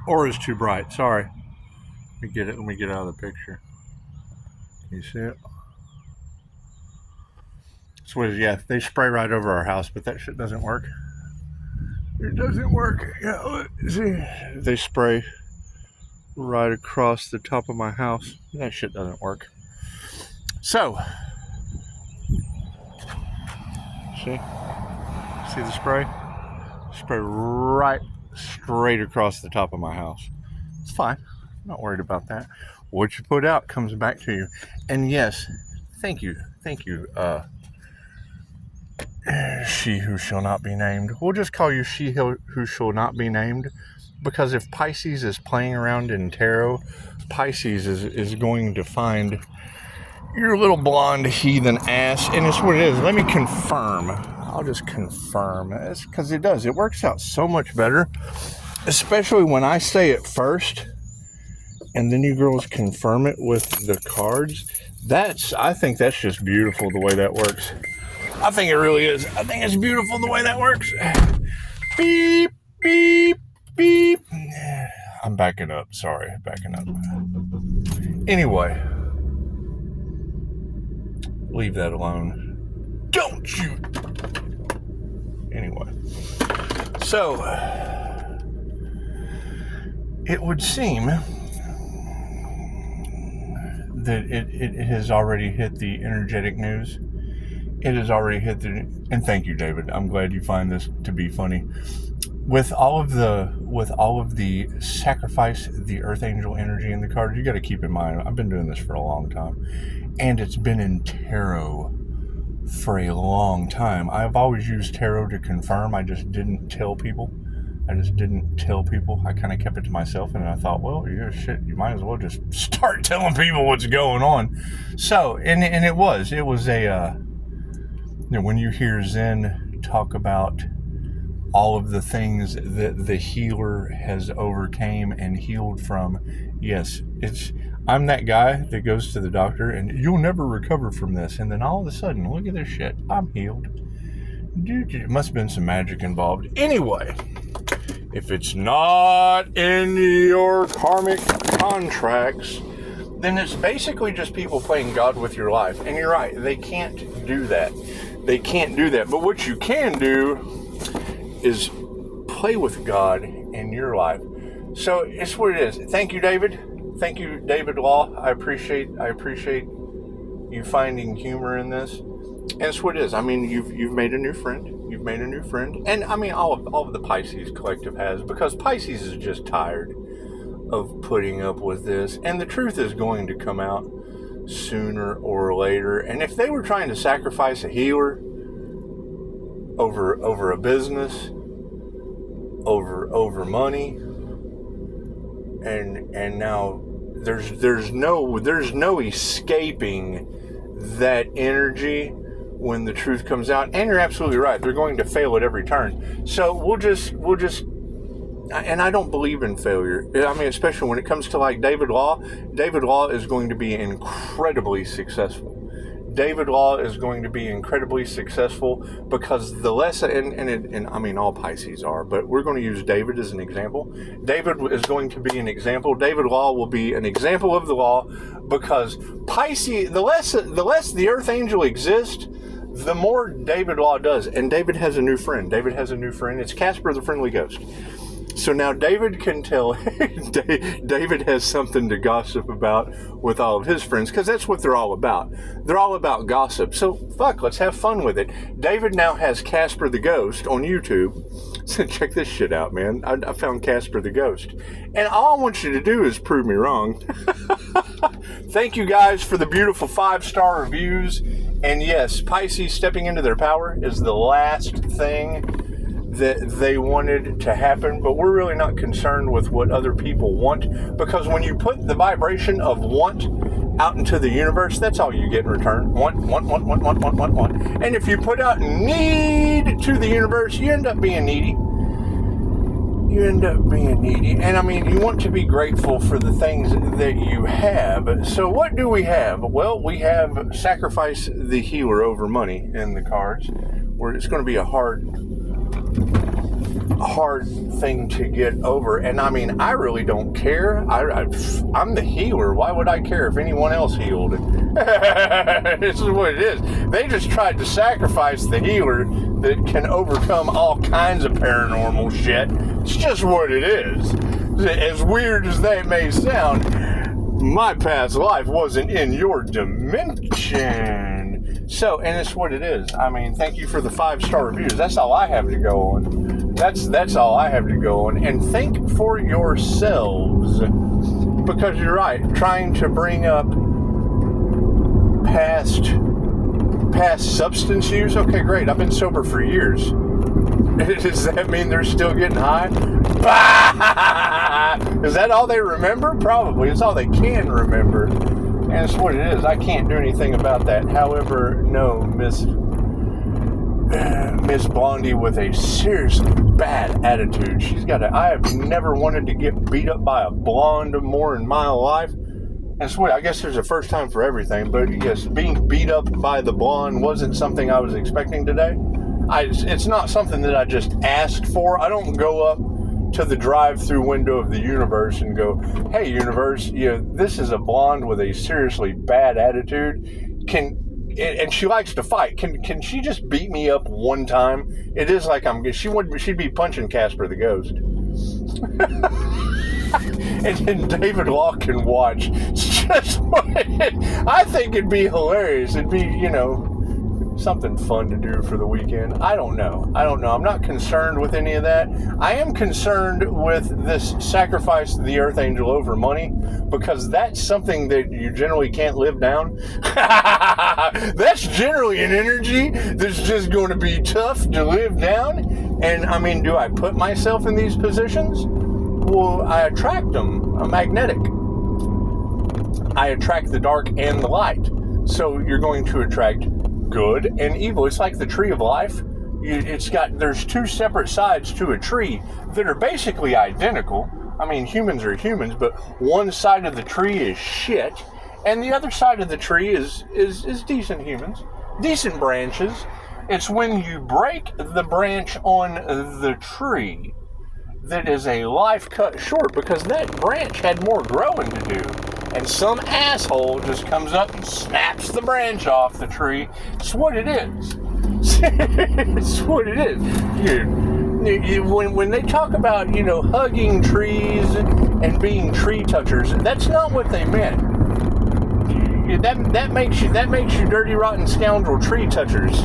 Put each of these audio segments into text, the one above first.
Or is too bright. Sorry. Let me get it. Let me get out of the picture. Can you see it? So yeah, they spray right over our house, but that shit doesn't work. It doesn't work. Yeah, see, they spray right across the top of my house. That shit doesn't work. So, see the spray? Spray right straight across the top of my house. It's fine. I'm not worried about that. What you put out comes back to you. And yes, thank you, she who shall not be named. We'll just call you she who shall not be named, because if Pisces is playing around in tarot, Pisces is going to find your little blonde heathen ass, and it's what it is. Let me confirm. I'll just confirm. It's because it does. It works out so much better, especially when I say it first, and then you girls confirm it with the cards. I think that's just beautiful the way that works. I think it really is. I think it's beautiful the way that works. Beep, beep, beep. I'm backing up. Sorry, backing up. Anyway, leave that alone. Don't you? Anyway, so it would seem that it has already hit the energetic news. It has already hit and thank you, David. I'm glad you find this to be funny. With all of the sacrifice, the earth angel energy in the cards, you got to keep in mind, I've been doing this for a long time, and it's been in tarot for a long time. I've always used tarot to confirm. I just didn't tell people. I kind of kept it to myself, and I thought, well, yeah, shit, you might as well just start telling people what's going on. So, and it was a, when you hear Zen talk about all of the things that the healer has overcame and healed from, yes, I'm that guy that goes to the doctor and you'll never recover from this, and then all of a sudden, look at this shit, I'm healed. Dude, it must have been some magic involved. Anyway, if it's not in your karmic contracts, then it's basically just people playing God with your life. And you're right, they can't do that. But what you can do is play with God in your life. So it's what it is. Thank you, David. Thank you, David Law. I appreciate you finding humor in this. And it's what it is. I mean, you've made a new friend. And I mean, all of the Pisces collective has, because Pisces is just tired of putting up with this. And the truth is going to come out sooner or later. And if they were trying to sacrifice a healer over a business, over money, and now there's no escaping that energy when the truth comes out. And you're absolutely right, they're going to fail at every turn. So we'll just and I don't believe in failure. I mean, especially when it comes to like David Law is going to be incredibly successful. David Law is going to be incredibly successful because the lesson, and I mean, all Pisces are, but we're going to use David as an example. David is going to be an example. David Law will be an example of the law, because Pisces, the less the earth angel exists, the more David Law does. And David has a new friend. It's Casper the Friendly Ghost. So now David can tell, David has something to gossip about with all of his friends, because that's what they're all about. They're all about gossip. So fuck, let's have fun with it. David now has Casper the Ghost on YouTube. So check this shit out, man. I found Casper the Ghost. And all I want you to do is prove me wrong. Thank you guys for the beautiful 5-star reviews. And yes, Pisces stepping into their power is the last thing that they wanted to happen, but we're really not concerned with what other people want, because when you put the vibration of want out into the universe, that's all you get in return. Want. And if you put out need to the universe, you end up being needy. And I mean, you want to be grateful for the things that you have. So what do we have? Well, we have sacrifice the healer over money in the cards, where it's going to be a hard hard thing to get over. And I mean, I really don't care. I'm the healer. Why would I care if anyone else healed it? This is what it is. They just tried to sacrifice the healer that can overcome all kinds of paranormal shit. It's just what it is. As weird as that may sound, my past life wasn't in your dimension. So, and it's what it is. I mean, thank you for the 5-star reviews. That's all I have to go on. That's all I have to go on. And think for yourselves, because you're right, trying to bring up past substance use. Okay, great. I've been sober for years. Does that mean they're still getting high? Is that all they remember? Probably. It's all they can remember. And it's what it is. I can't do anything about that. However, no, Miss Blondie with a seriously bad attitude. I have never wanted to get beat up by a blonde more in my life. And sweet, I guess there's a first time for everything. But yes, being beat up by the blonde wasn't something I was expecting today. It's not something that I just asked for. I don't go up to the drive-through window of the universe and go, "Hey, universe, this is a blonde with a seriously bad attitude. And she likes to fight. Can she just beat me up one time?" It is like she'd be punching Casper the Ghost. And then David Law can watch. It's just I think it'd be hilarious. It'd be, something fun to do for the weekend. I don't know. I'm not concerned with any of that. I am concerned with this sacrifice to the Earth Angel over money, because that's something that you generally can't live down. That's generally an energy that's just going to be tough to live down. And I mean, do I put myself in these positions? Well, I attract them. I'm magnetic. I attract the dark and the light. So you're going to attract good and evil. It's like the tree of life. There's two separate sides to a tree that are basically identical. I mean, humans are humans, but one side of the tree is shit, and the other side of the tree is decent humans, decent branches. It's when you break the branch on the tree that is a life cut short, because that branch had more growing to do. And some asshole just comes up and snaps the branch off the tree. It's what it is. It's what it is. When they talk about, hugging trees and being tree touchers, that's not what they meant. That makes you dirty, rotten scoundrel tree touchers.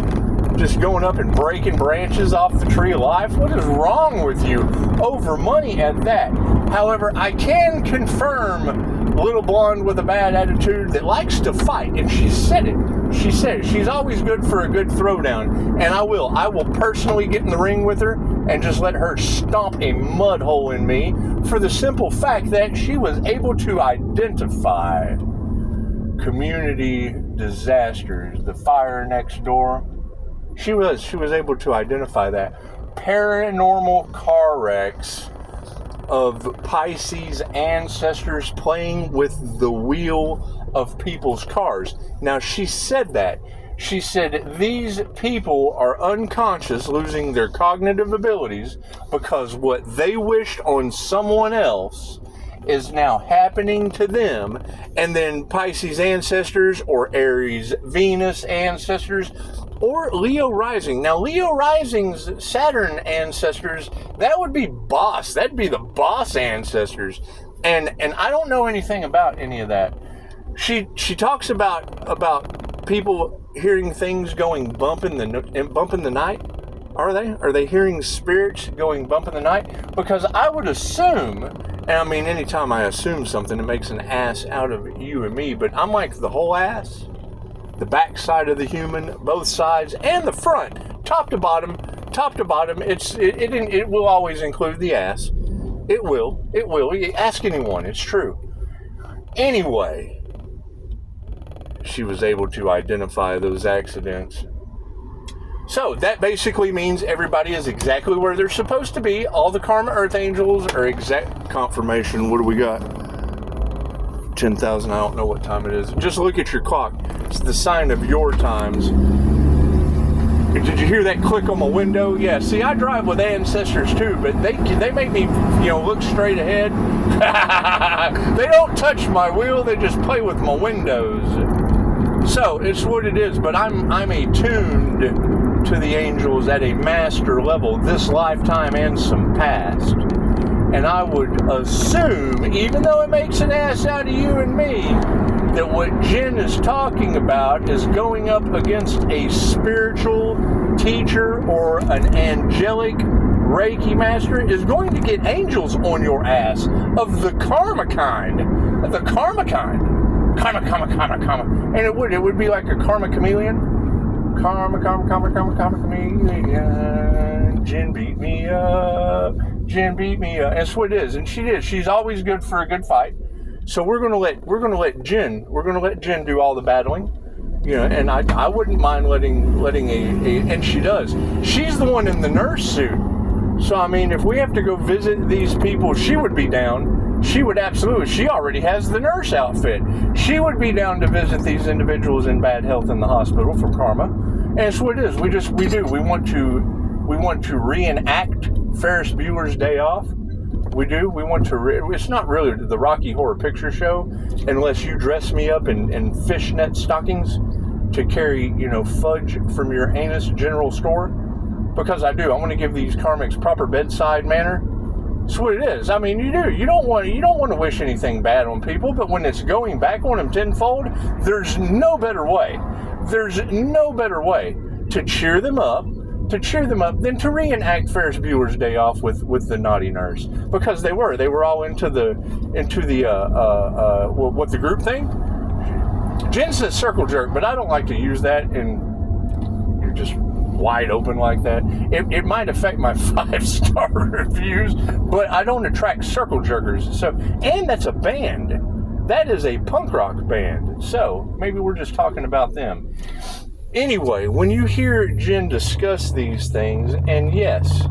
Just going up and breaking branches off the tree of life. What is wrong with you? Over money at that. However, I can confirm little blonde with a bad attitude that likes to fight, and she said it. She said it. She's always good for a good throwdown, and I will personally get in the ring with her and just let her stomp a mud hole in me, for the simple fact that she was able to identify community disasters, the fire next door. She was able to identify that. Paranormal car wrecks of Pisces ancestors playing with the wheel of people's cars. Now, she said that. She said these people are unconscious, losing their cognitive abilities, because what they wished on someone else is now happening to them. And then Pisces ancestors, or Aries Venus ancestors, or Leo rising. Now, Leo rising's Saturn ancestors, that would be boss. That'd be the boss ancestors. And I don't know anything about any of that. She talks about people hearing things going bump in the night. Are they hearing spirits going bump in the night? Because I would assume, and I mean, anytime I assume something, it makes an ass out of you and me, but I'm like the whole ass. The back side of the human, both sides, and the front, top to bottom. It will always include the ass. It will. Ask anyone. It's true. Anyway, she was able to identify those accidents. So that basically means everybody is exactly where they're supposed to be. All the karma earth angels are exact confirmation. What do we got? 10,000. I don't know what time it is. Just look at your clock. It's the sign of your times. Did you hear that click on my window? Yeah, see, I drive with ancestors too, but they make me, look straight ahead. They don't touch my wheel, they just play with my windows. So, it's what it is, but I'm attuned to the angels at a master level, this lifetime and some past. And I would assume, even though it makes an ass out of you and me, that what Jen is talking about is going up against a spiritual teacher or an angelic Reiki master is going to get angels on your ass of the karma kind. The karma kind. Karma. And it would be like a karma chameleon. Karma chameleon. Jen beat me up. That's what it is. And she did. She's always good for a good fight. So we're gonna let Jen do all the battling. And I wouldn't mind letting and she does. She's the one in the nurse suit. So I mean, if we have to go visit these people, she would be down. She would absolutely. She already has the nurse outfit. She would be down to visit these individuals in bad health in the hospital for karma. And it's what it is. We want to reenact Ferris Bueller's Day Off. We do. We want to. It's not really the Rocky Horror Picture Show, unless you dress me up in fishnet stockings to carry, fudge from your anus general store. Because I do. I want to give these karmics proper bedside manner. That's what it is. I mean, you do. You don't want to wish anything bad on people, but when it's going back on them tenfold, there's no better way. There's no better way to cheer them up than to reenact Ferris Bueller's Day Off with the naughty nurse, because they were all into the what the group thing. Jen says circle jerk, but I don't like to use that, and you're just wide open like that. It might affect my 5-star reviews, but I don't attract circle jerkers. So, and that's a band. That is a punk rock band. So maybe we're just talking about them. Anyway, when you hear Jen discuss these things, and yes,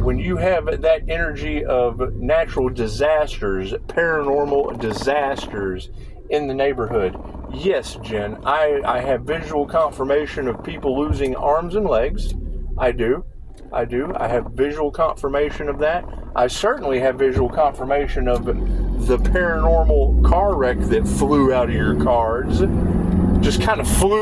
when you have that energy of natural disasters, paranormal disasters in the neighborhood, yes, Jen, I have visual confirmation of people losing arms and legs. I do. I have visual confirmation of that. I certainly have visual confirmation of the paranormal car wreck that flew out of your cards. Just kind of flew